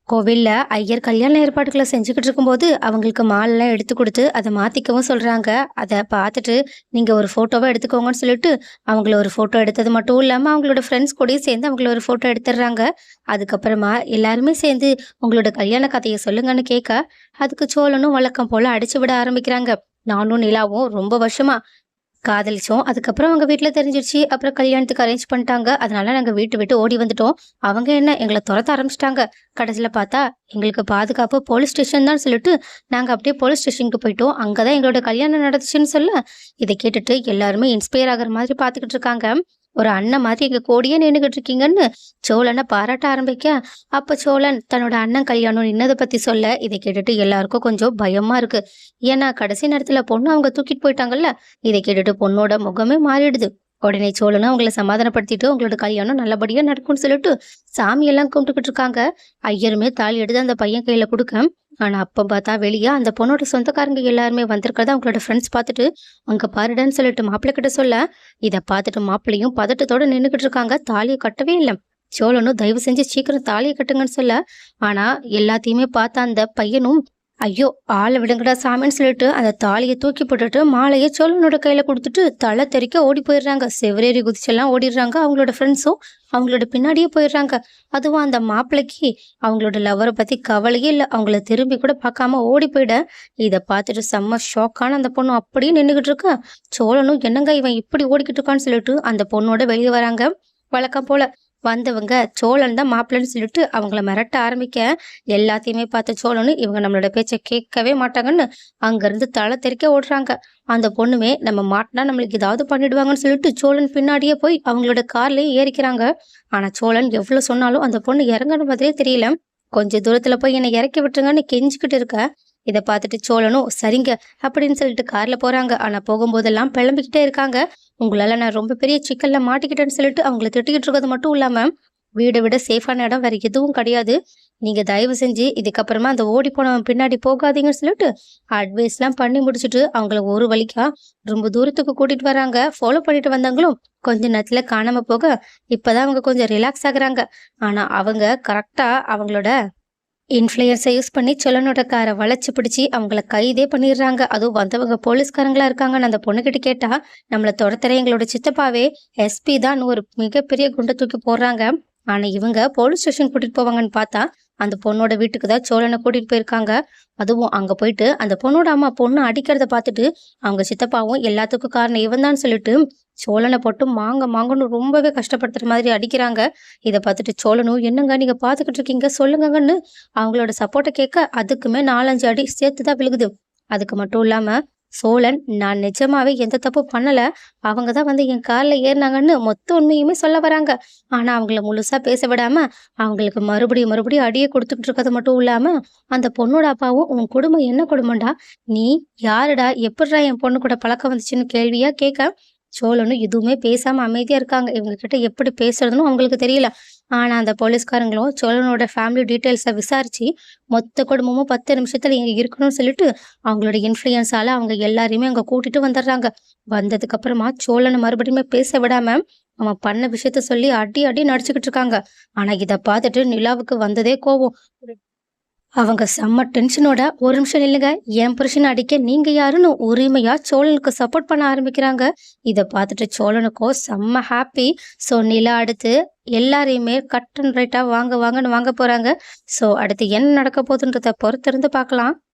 கோவில்ல ஐயர் கல்யாண ஏற்பாடுகள செஞ்சுக்கிட்டு இருக்கும்போது, அவங்களுக்கு மாலைலாம் எடுத்து குடுத்து, அத மாத்திக்கவும் சொல்றாங்க. அத பார்த்துட்டு, நீங்க ஒரு ஃபோட்டோவா எடுத்துக்கோங்கன்னு சொல்லிட்டு, அவங்கள ஒரு ஃபோட்டோ எடுத்தது மட்டும் இல்லாம, அவங்களோட ஃப்ரெண்ட்ஸ் கூடயும் சேர்ந்து அவங்கள ஒரு ஃபோட்டோ எடுத்துடுறாங்க. அதுக்கப்புறமா எல்லாருமே சேர்ந்து, உங்களோட கல்யாண கதைய சொல்லுங்கன்னு கேட்க, அதுக்கு சோழனும் வழக்கம் போல அடிச்சு விட ஆரம்பிக்கிறாங்க. நானும் நிலாவும் ரொம்ப வருஷமா காதலிச்சோம். அதுக்கப்புறம் அவங்க வீட்ல தெரிஞ்சிருச்சு. அப்புறம் கல்யாணத்துக்கு அரேஞ்ச் பண்ணிட்டாங்க. அதனால நாங்க வீட்ட விட்டு ஓடி வந்துட்டோம். அவங்க என்ன எங்கள தொரத்த ஆரம்பிச்சுட்டாங்க. கடைசில பார்த்தா, எங்களுக்கு பாதுகாப்பு போலீஸ் ஸ்டேஷன் தான் சொல்லிட்டு, நாங்க அப்படியே போலீஸ் ஸ்டேஷனுக்கு போயிட்டோம். அங்க தான் எங்களோட கல்யாணம் நடந்துச்சுன்னு சொல்ல, இத கேட்டுட்டு எல்லாருமே இன்ஸ்பயர் ஆகுற மாதிரி பார்த்துக்கிட்டு இருக்காங்க. ஒரு அண்ணன் மாதிரி எங்க கூடயே நின்னுகிட்டு இருக்கீங்கன்னு சோழன பாராட்ட ஆரம்பிக்க, அப்ப சோழன் தன்னோட அண்ணன் கல்யாணம் நின்னத பத்தி சொல்ல, இத கேட்டுட்டு எல்லாருக்கும் கொஞ்சம் பயமா இருக்கு. ஏன்னா கடைசி நேரத்துல பொண்ணு அவங்க தூக்கிட்டு போயிட்டாங்கல்ல. இதை கேட்டுட்டு பொண்ணோட முகமே மாறிடுது. உடனே சோழனும் அவங்கள சமாதானப்படுத்திட்டு உங்களோட கல்யாணம் நல்லபடியா நடக்கும்னு சொல்லிட்டு சாமியெல்லாம் கும்பிட்டுக்கிட்டு இருக்காங்க. ஐயருமே தாலி எடுத்து அந்த பையன் கையில கொடுக்க, ஆனா அப்ப பார்த்தா வெளியே அந்த பொண்ணோட சொந்தக்காரங்க எல்லாருமே வந்திருக்கிறத அவங்களோட ஃப்ரெண்ட்ஸ் பார்த்துட்டு, அங்க பாருடான்னு சொல்லிட்டு மாப்பிள்ளை கிட்ட சொல்ல, இதை பார்த்துட்டு மாப்பிள்ளையும் பதட்டத்தோட நின்றுகிட்டு இருக்காங்க. தாலியை கட்டவே இல்லை. சோழனும் தயவு செஞ்சு சீக்கிரம் தாலியை கட்டுங்கன்னு சொல்ல, ஆனா எல்லாத்தையுமே பார்த்த அந்த பையனும், ஐயோ! ஆள விடுங்கடா சாமின்னு சொல்லிட்டு, அந்த தாலிய தூக்கி போட்டுட்டு, மாலைய சோழனோட கையில குடுத்துட்டு, தல தெறிக்க ஓடி போயிடுறாங்க. செவரேறி குதிச்செல்லாம் ஓடிடுறாங்க. அவங்களோட ஃப்ரெண்ட்ஸும் அவங்களோட பின்னாடியே போயிடுறாங்க. அதுவும் அந்த மாப்பிள்ளைக்கு அவங்களோட லவ்வர பத்தி கவலையே இல்ல. அவங்கள திரும்பி கூட பார்க்காம ஓடி போயிட, இத பார்த்துட்டு செம்ம ஷாக்கான அந்த பொண்ணு அப்படியே நின்னுகிட்டு இருக்கா. சோழனும் என்னங்க இவன் இப்படி ஓடிக்கிட்டு இருக்கான்னு சொல்லிட்டு, அந்த பொண்ணோட வெளிய வராங்க. வழக்கம் போல வந்தவங்க சோழன் தான் மாப்பிள்ளைன்னு சொல்லிட்டு அவங்கள மிரட்ட ஆரம்பிக்க, எல்லாத்தையுமே பார்த்த சோழனும் இவங்க நம்மளோட பேச்ச கேட்கவே மாட்டாங்கன்னு அங்கிருந்து தலை தெறிக்க ஓடுறாங்க. அந்த பொண்ணுமே நம்ம மாட்டினா நம்மளுக்கு ஏதாவது பண்ணிடுவாங்கன்னு சொல்லிட்டு சோழன் பின்னாடியே போய் அவங்களோட கார்லயே ஏறிக்கிறாங்க. ஆனா சோழன் எவ்வளவு சொன்னாலும் அந்த பொண்ணு இறங்குற மாதிரியே தெரியல. கொஞ்ச தூரத்துல போய் என்னை இறக்கி விட்டுருங்கன்னு கெஞ்சிக்கிட்டு இருக்க. இதை பார்த்துட்டு சோழனும் சரிங்க அப்படின்னு சொல்லிட்டு கார்ல போறாங்க. ஆனா போகும்போதெல்லாம் பிளம்பிக்கிட்டே இருக்காங்க. உங்களால நான் ரொம்ப பெரிய சிக்கல்ல மாட்டிக்கிட்டேன்னு சொல்லிட்டு அவங்கள திட்டிக்கிட்டு இருக்கிறது மட்டும் இல்லாம, வீடை விட சேஃபான இடம் வேற எதுவும் கிடையாது. நீங்க தயவு செஞ்சு இதுக்கப்புறமா அந்த ஓடி போனவன் பின்னாடி போகாதீங்கன்னு சொல்லிட்டு அட்வைஸ்லாம் பண்ணி முடிச்சுட்டு அவங்கள ஒரு வழிக்கா ரொம்ப தூரத்துக்கு கூட்டிட்டு வராங்க. ஃபாலோ பண்ணிட்டு வந்தவங்களும் கொஞ்ச நேரத்துல காணாம போக, இப்பதான் அவங்க கொஞ்சம் ரிலாக்ஸ் ஆகுறாங்க. ஆனா அவங்க கரெக்டா அவங்களோட இன்ஃப்ளூயன்ஸை யூஸ் பண்ணி செல்லனோட காரை வளைச்சு பிடிச்சி அவங்கள கைதே பண்ணிடுறாங்க. அதுவும் வந்தவங்க போலீஸ்காரங்களா இருக்காங்கன்னு அந்த பொண்ணுகிட்ட கேட்டா, நம்மள துரத்துற எங்களோட சித்தப்பாவே எஸ்பி தான் ஒரு மிகப்பெரிய குண்டை தூக்கி போடுறாங்க. ஆனா இவங்க போலீஸ் ஸ்டேஷன் கூட்டிட்டு போவாங்கன்னு பார்த்தா, அந்த பொண்ணோட வீட்டுக்கு தான் சோழனை கூட்டிட்டு போயிருக்காங்க. அதுவும் அங்க போயிட்டு அந்த பொண்ணோட அம்மா பொண்ணு அடிக்கிறத பார்த்துட்டு அவங்க சித்தப்பாவும் எல்லாத்துக்கும் காரணம் இவன் தான் சொல்லிட்டு சோழனை போட்டு மாங்க மாங்கன்னு ரொம்பவே கஷ்டப்படுத்துற மாதிரி அடிக்கிறாங்க. இதை பார்த்துட்டு சோழனும் என்னங்க நீங்க பாத்துக்கிட்டு இருக்கீங்க சொல்லுங்கன்னு அவங்களோட சப்போர்ட்டை கேட்க, அதுக்குமே 4-5 அடி சேர்த்துதான் விழுகுது. அதுக்கு மட்டும் இல்லாம சோழன் நான் நிஜமாவே எந்த தப்பு பண்ணல, அவங்க தான் வந்து என் கார்ல ஏறினாங்கன்னு மொத்த உண்மையுமே சொல்ல வராங்க. ஆனா அவங்கள முழுசா பேச விடாம அவங்களுக்கு மறுபடியும் மறுபடியும் அடியே கொடுத்துக்கிட்டு இருக்கிறது மட்டும் இல்லாம, அந்த பொண்ணோட அப்பாவும் உன் குடும்பம் என்ன குடும்பம்டா, நீ யாருடா, எப்படிடா என் பொண்ணு கூட பழக்கம் வந்துச்சுன்னு கேள்வியா கேட்க, சோழனும் எதுவுமே பேசாம அமைதியா இருக்காங்க. இவங்க கிட்ட எப்படி பேசுறதுன்னு அவங்களுக்கு தெரியல. ஆனா அந்த போலீஸ்காரங்களும் சோழனோட ஃபேமிலி டீட்டெயில்ஸை விசாரிச்சு மொத்த குடும்பமும் 10 நிமிஷத்துல இங்க இருக்கணும்னு சொல்லிட்டு அவங்களோட இன்ஃப்ளூயன்ஸால அவங்க எல்லாரையுமே அங்க கூட்டிட்டு வந்துடுறாங்க. வந்ததுக்கு அப்புறமா சோழனை மறுபடியுமே பேச விடாம அவன் பண்ண விஷயத்த சொல்லி அடி அடி நடிச்சுக்கிட்டு இருக்காங்க. ஆனா இத பார்த்துட்டு நிலாவுக்கு வந்ததே கோவம். அவங்க செம்ம டென்ஷனோட ஒரு நிமிஷம் நில்லுங்க, என் புருஷனை அடிக்க நீங்க யாருன்னு உரிமையா சோழனுக்கு சப்போர்ட் பண்ண ஆரம்பிக்கிறாங்க. இதை பார்த்துட்டு சோழனுக்கும் செம்ம ஹாப்பி. ஸோ நிலா அடுத்து எல்லாரையுமே கட் அண்ட் ரைட்டா வாங்க வாங்கன்னு வாங்க போறாங்க. ஸோ அடுத்து என்ன நடக்க போகுதுன்றத பொறுத்திருந்து பார்க்கலாம்.